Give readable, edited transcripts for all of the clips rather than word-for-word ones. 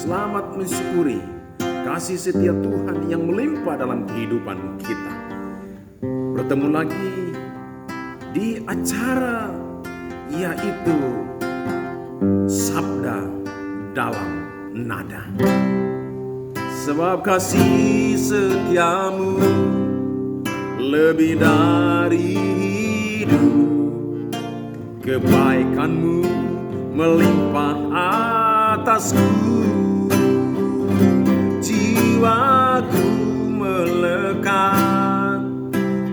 selamat mensyukuri kasih setia Tuhan yang melimpah dalam kehidupan kita. Bertemu lagi di acara yaitu Sabda dalam Nada. Sebab kasih setiamu lebih dari hidup, kebaikanmu melimpah atasku, jiwaku melekat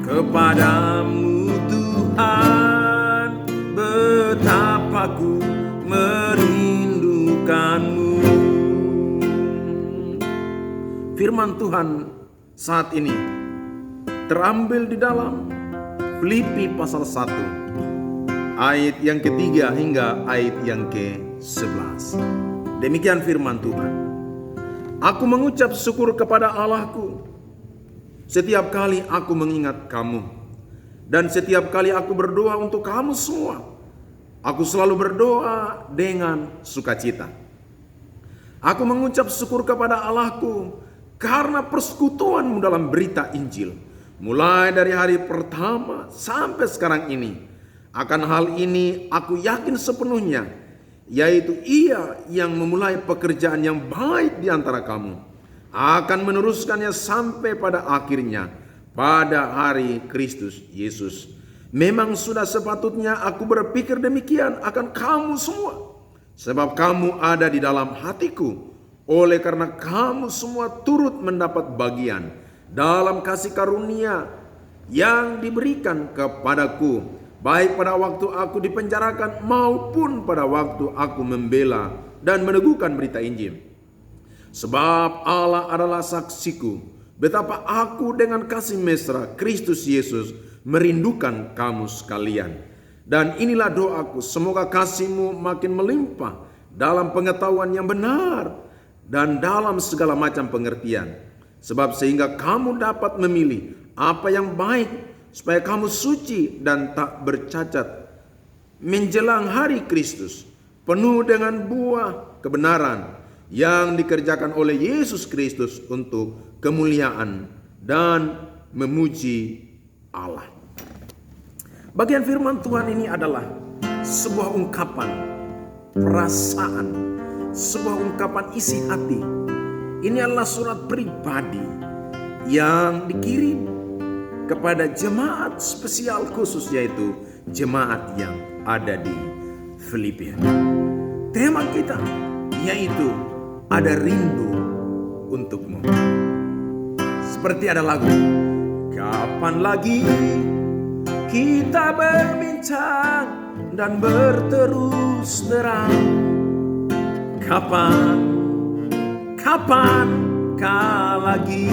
kepadamu Tuhan, betapa ku merindukanmu. Firman Tuhan saat ini terambil di dalam Filipi pasal 1 ayat yang ketiga hingga ayat yang ke-11. Demikian firman Tuhan. Aku mengucap syukur kepada Allahku setiap kali aku mengingat kamu, dan setiap kali aku berdoa untuk kamu semua. Aku selalu berdoa dengan sukacita. Aku mengucap syukur kepada Allahku karena persekutuanmu dalam berita Injil, mulai dari hari pertama sampai sekarang ini. Akan hal ini aku yakin sepenuhnya, yaitu Ia yang memulai pekerjaan yang baik di antara kamu akan meneruskannya sampai pada akhirnya pada hari Kristus Yesus. Memang sudah sepatutnya aku berpikir demikian akan kamu semua, sebab kamu ada di dalam hatiku. Oleh karena kamu semua turut mendapat bagian dalam kasih karunia yang diberikan kepadaku, baik pada waktu aku dipenjarakan maupun pada waktu aku membela dan meneguhkan berita Injil. Sebab Allah adalah saksiku betapa aku dengan kasih mesra Kristus Yesus merindukan kamu sekalian. Dan inilah doaku, semoga kasihmu makin melimpah dalam pengetahuan yang benar dan dalam segala macam pengertian. Sebab sehingga kamu dapat memilih apa yang baik, supaya kamu suci dan tak bercacat menjelang hari Kristus, penuh dengan buah kebenaran yang dikerjakan oleh Yesus Kristus untuk kemuliaan dan memuji Allah. Bagian firman Tuhan ini adalah sebuah ungkapan perasaan, sebuah ungkapan isi hati. Ini adalah surat pribadi yang dikirim kepada jemaat spesial khusus, yaitu jemaat yang ada di Filipi. Tema kita yaitu ada rindu untukmu. Seperti ada lagu, kapan lagi kita berbincang dan berterus terang. Kapan kah lagi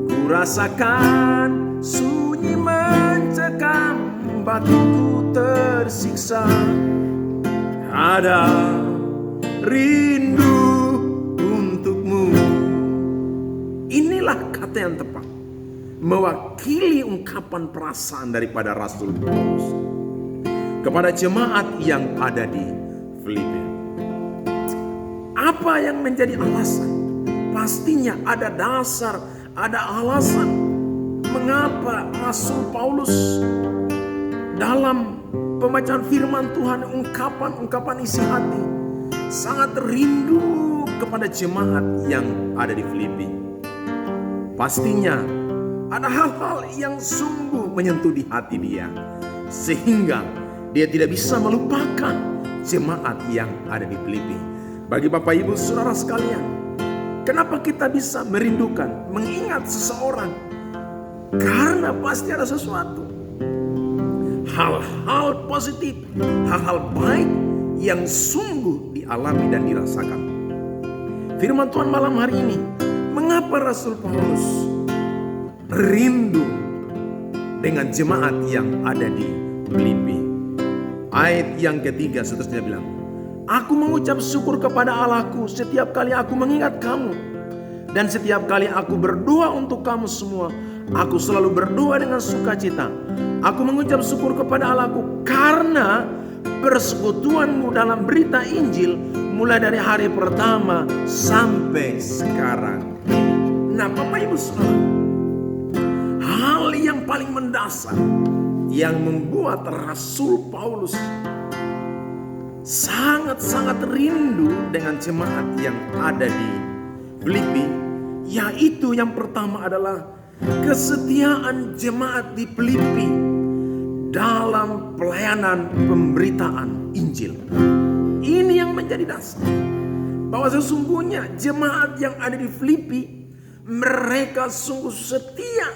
ku rasakan sunyi mencekam, batinku tersiksa. Ada rindu untukmu. Inilah kata yang tepat mewakili ungkapan perasaan daripada Rasul Paulus kepada jemaat yang ada di Filipi. Apa yang menjadi alasan? Pastinya ada dasar, ada alasan mengapa Rasul Paulus dalam pembacaan firman Tuhan, ungkapan-ungkapan isi hati, sangat rindu kepada jemaat yang ada di Filipi. Pastinya ada hal-hal yang sungguh menyentuh di hati dia, sehingga dia tidak bisa melupakan jemaat yang ada di Filipi. Bagi Bapak Ibu Saudara sekalian, kenapa kita bisa merindukan, mengingat seseorang? Karena pasti ada sesuatu, hal-hal positif, hal-hal baik yang sungguh dialami dan dirasakan. Firman Tuhan malam hari ini, mengapa Rasul Paulus rindu dengan jemaat yang ada di Filipi? Ayat yang ketiga seterusnya bilang, aku mengucap syukur kepada Allahku setiap kali aku mengingat kamu, dan setiap kali aku berdoa untuk kamu semua. Aku selalu berdoa dengan sukacita. Aku mengucap syukur kepada Allahku karena persekutuanmu dalam berita Injil mulai dari hari pertama sampai sekarang. Nah, Bapak Ibu Saudara, hal yang paling mendasar yang membuat Rasul Paulus sangat-sangat rindu dengan jemaat yang ada di Filipi, yaitu yang pertama adalah kesetiaan jemaat di Filipi dalam pelayanan pemberitaan Injil. Ini yang menjadi dasar bahwa sesungguhnya jemaat yang ada di Filipi, mereka sungguh setia,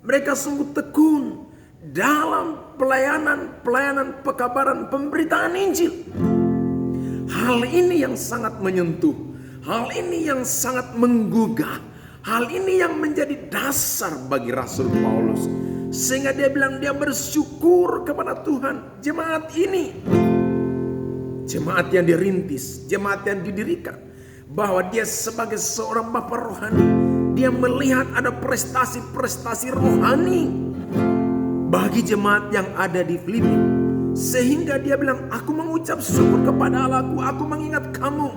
mereka sungguh tekun dalam pelayanan pekabaran pemberitaan Injil. Hal ini yang sangat menyentuh, hal ini yang sangat menggugah, hal ini yang menjadi dasar bagi Rasul Paulus, sehingga dia bilang dia bersyukur kepada Tuhan. Jemaat ini, jemaat yang dirintis, jemaat yang didirikan, bahwa dia sebagai seorang bapa rohani, dia melihat ada prestasi-prestasi rohani bagi jemaat yang ada di Filipi, sehingga dia bilang, aku mengucap syukur kepada Allahku, aku mengingat kamu.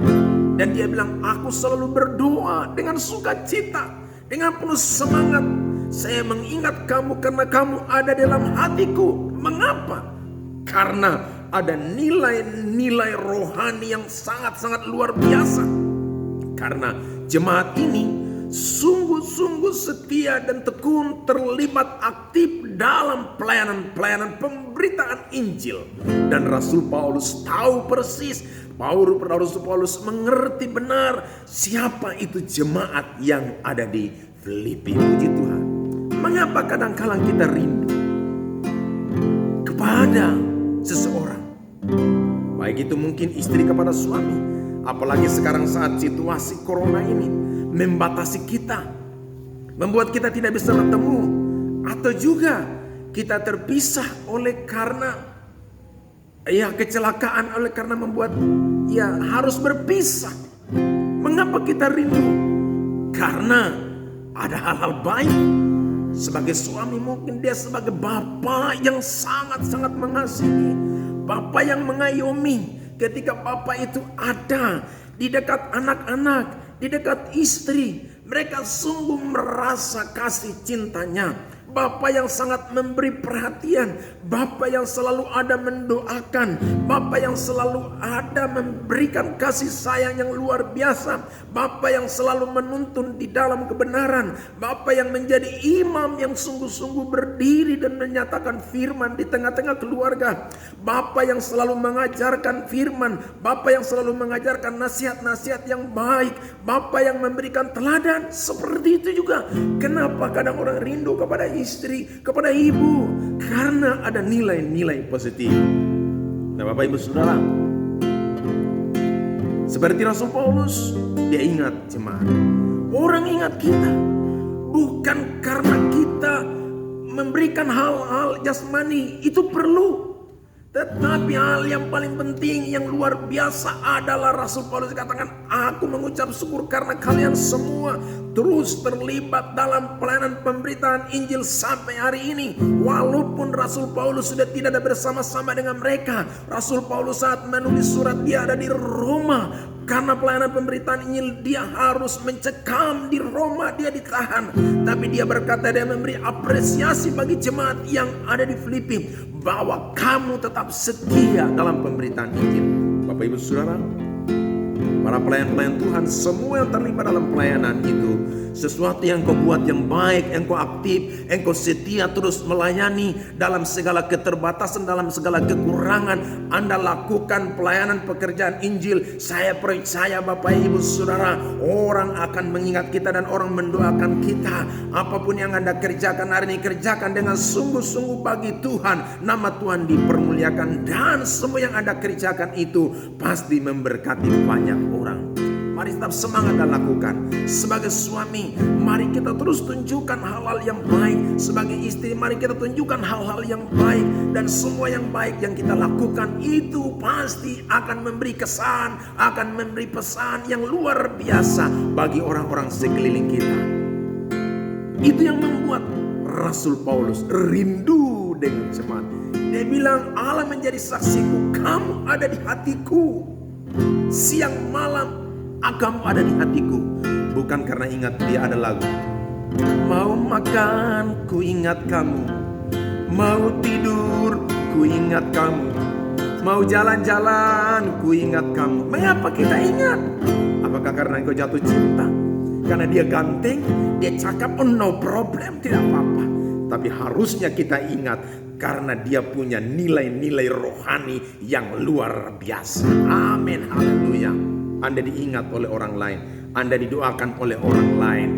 Dan dia bilang, aku selalu berdoa dengan sukacita, dengan penuh semangat. Saya mengingat kamu karena kamu ada dalam hatiku. Mengapa? Karena ada nilai-nilai rohani yang sangat-sangat luar biasa. Karena jemaat ini sungguh-sungguh setia dan tekun, terlibat aktif dalam pelayanan pemberitaan Injil. Dan Rasul Paulus tahu persis, Rasul Paulus mengerti benar siapa itu jemaat yang ada di Filipi. Puji Tuhan. Mengapa kadang-kala kita rindu kepada seseorang, baik itu mungkin istri kepada suami, apalagi sekarang saat situasi corona ini membatasi kita, membuat kita tidak bisa bertemu, atau juga kita terpisah oleh karena kecelakaan, oleh karena membuat harus berpisah. Mengapa kita rindu? Karena ada hal-hal baik. Sebagai suami mungkin dia sebagai bapak yang sangat-sangat mengasihi, bapak yang mengayomi. Ketika bapak itu ada di dekat anak-anak, di dekat istri, mereka sungguh merasa kasih cintanya. Bapak yang sangat memberi perhatian, bapak yang selalu ada mendoakan, bapak yang selalu ada memberikan kasih sayang yang luar biasa, bapak yang selalu menuntun di dalam kebenaran, bapak yang menjadi imam yang sungguh-sungguh berdiri dan menyatakan firman di tengah-tengah keluarga, bapak yang selalu mengajarkan firman, bapak yang selalu mengajarkan nasihat-nasihat yang baik, bapak yang memberikan teladan. Seperti itu juga kenapa kadang orang rindu kepada istri, kepada ibu, karena ada nilai-nilai positif. Nah, Bapak Ibu Saudara, seperti Rasul Paulus, dia ingat jemaat. Orang ingat kita bukan karena kita memberikan hal-hal jasmani, itu perlu. Tetapi hal yang paling penting, yang luar biasa adalah Rasul Paulus katakan, aku mengucap syukur karena kalian semua terus terlibat dalam pelayanan pemberitaan Injil sampai hari ini. Walaupun Rasul Paulus sudah tidak ada bersama-sama dengan mereka. Rasul Paulus saat menulis surat dia ada di Roma. Karena pelayanan pemberitaan Injil dia harus mencekam di Roma, dia ditahan. Tapi dia berkata, dia memberi apresiasi bagi jemaat yang ada di Filipi, bahwa kamu tetap setia dalam pemberitaan Injil. Bapak Ibu Saudara, para pelayan-pelayan Tuhan, semua yang terlibat dalam pelayanan itu, sesuatu yang kau buat yang baik, engkau aktif, engkau setia terus melayani dalam segala keterbatasan, dalam segala kekurangan, Anda lakukan pelayanan pekerjaan Injil. Saya percaya Bapak Ibu Saudara, orang akan mengingat kita dan orang mendoakan kita. Apapun yang Anda kerjakan hari ini, kerjakan dengan sungguh-sungguh bagi Tuhan. Nama Tuhan dipermuliakan, dan semua yang Anda kerjakan itu pasti memberkati banyak orang. Mari tetap semangat dan lakukan. Sebagai suami, mari kita terus tunjukkan hal-hal yang baik. Sebagai istri, mari kita tunjukkan hal-hal yang baik. Dan semua yang baik yang kita lakukan itu pasti akan memberi kesan, akan memberi pesan yang luar biasa bagi orang-orang sekeliling kita. Itu yang membuat Rasul Paulus rindu dengan jemaat. Dia bilang, Allah menjadi saksiku, kamu ada di hatiku. Siang malam kamu ada di hatiku. Bukan karena ingat dia ada lagu. Mau makan ku ingat kamu, mau tidur ku ingat kamu, mau jalan-jalan ku ingat kamu. Mengapa kita ingat? Apakah karena engkau jatuh cinta? Karena dia ganteng, dia cakap, oh no problem, tidak apa-apa. Tapi harusnya kita ingat karena dia punya nilai-nilai rohani yang luar biasa. Amin, haleluya. Anda diingat oleh orang lain, Anda didoakan oleh orang lain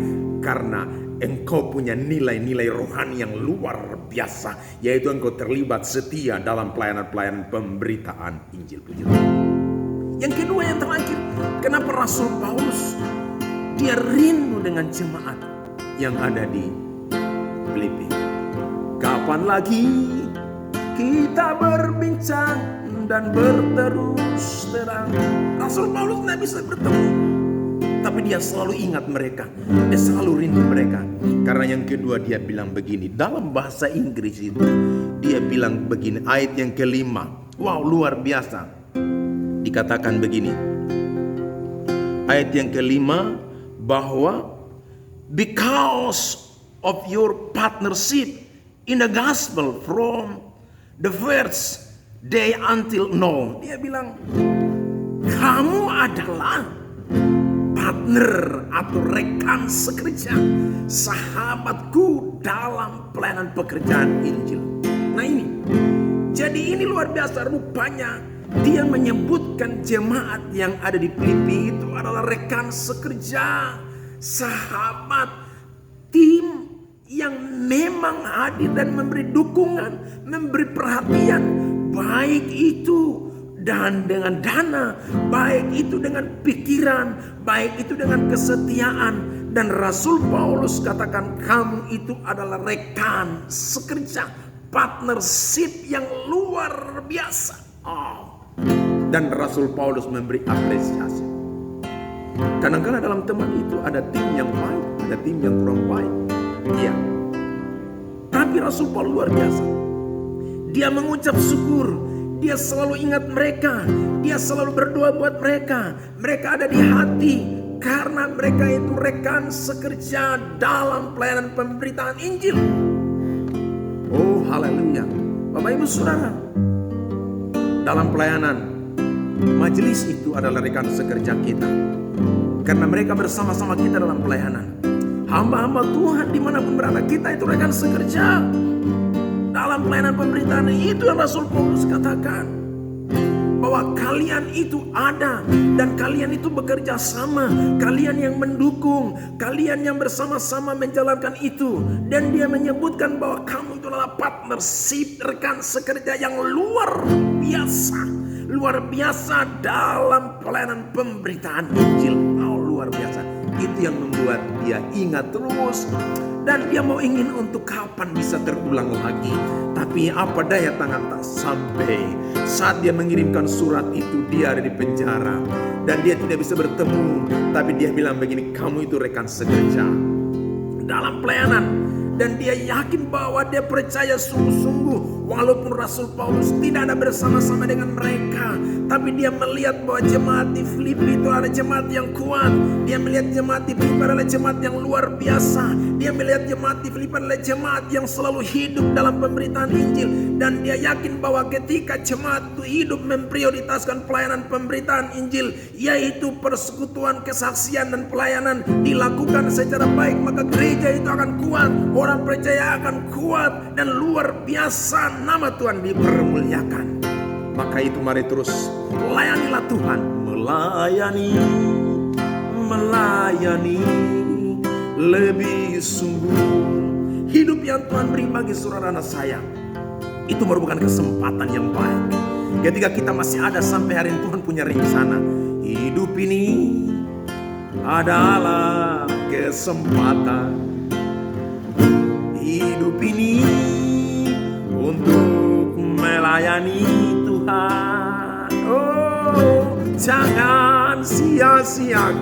karena engkau punya nilai-nilai rohani yang luar biasa, yaitu engkau terlibat setia dalam pelayanan-pelayanan pemberitaan Injil. Yang kedua, yang terakhir, kenapa Rasul Paulus dia rindu dengan jemaat yang ada di Filipi? Kapan lagi kita berbincang dan berterus terang? Rasul Paulus tidak bisa bertemu, tapi dia selalu ingat mereka. Dia selalu rindu mereka. Karena yang kedua dia bilang begini. Dalam bahasa Inggris itu dia bilang begini. Ayat yang kelima. Wow, luar biasa. Dikatakan begini. Ayat yang kelima. Bahwa because of your partnership in the gospel from the first day until now. Dia bilang, kamu adalah partner atau rekan sekerja, sahabatku dalam pelayanan pekerjaan Injil. Nah ini, jadi ini luar biasa. Rupanya dia menyebutkan jemaat yang ada di Filipi itu adalah rekan sekerja, sahabat, tim yang memang hadir dan memberi dukungan, memberi perhatian, baik itu dan dengan dana, baik itu dengan pikiran, baik itu dengan kesetiaan. Dan Rasul Paulus katakan, kamu itu adalah rekan sekerja, partnership yang luar biasa. Dan Rasul Paulus memberi apresiasi. Kadang-kadang dalam teman itu ada tim yang baik, ada tim yang kurang baik. Iya. Tapi Rasul Paulus luar biasa. Dia mengucap syukur. Dia selalu ingat mereka. Dia selalu berdoa buat mereka. Mereka ada di hati. Karena mereka itu rekan sekerja dalam pelayanan pemberitaan Injil. Oh haleluya. Bapak Ibu Saudara, dalam pelayanan majelis itu adalah rekan sekerja kita. Karena mereka bersama-sama kita dalam pelayanan. Hamba-hamba Tuhan dimanapun berada, kita itu rekan sekerja dalam pelayanan pemberitaan. Itu yang Rasul Paulus katakan, bahwa kalian itu ada dan kalian itu bekerja sama, kalian yang mendukung, kalian yang bersama-sama menjalankan itu. Dan dia menyebutkan bahwa kamu itu adalah partnership, rekan sekerja yang luar biasa. Luar biasa dalam pelayanan pemberitaan Injil. Oh, luar biasa. Itu yang membuat dia ingat terus. Dan dia mau ingin untuk kapan bisa terulang lagi. Tapi apa daya tangan tak sampai. Saat dia mengirimkan surat itu, dia ada di penjara. Dan dia tidak bisa bertemu. Tapi dia bilang begini, kamu itu rekan sekerja dalam pelayanan. Dan dia yakin bahwa dia percaya sungguh-sungguh. Walaupun Rasul Paulus tidak ada bersama-sama dengan mereka, tapi dia melihat bahwa jemaat di Filipi itu adalah jemaat yang kuat. Dia melihat jemaat di Filipi adalah jemaat yang luar biasa. Dia melihat jemaat di Filipi adalah jemaat yang selalu hidup dalam pemberitaan Injil. Dan dia yakin bahwa ketika jemaat itu hidup memprioritaskan pelayanan pemberitaan Injil, yaitu persekutuan, kesaksian, dan pelayanan dilakukan secara baik, maka gereja itu akan kuat. Orang percaya akan kuat dan luar biasa, nama Tuhan dipermuliakan. Maka itu mari terus layanilah Tuhan. Melayani lebih sungguh. Hidup yang Tuhan beri bagi saudara anak saya, itu merupakan kesempatan yang baik. Ketika kita masih ada sampai hari ini, Tuhan punya rencana. Hidup ini adalah kesempatan. Hidup ini untuk melayani Tuhan. Oh, jangan sia-siakan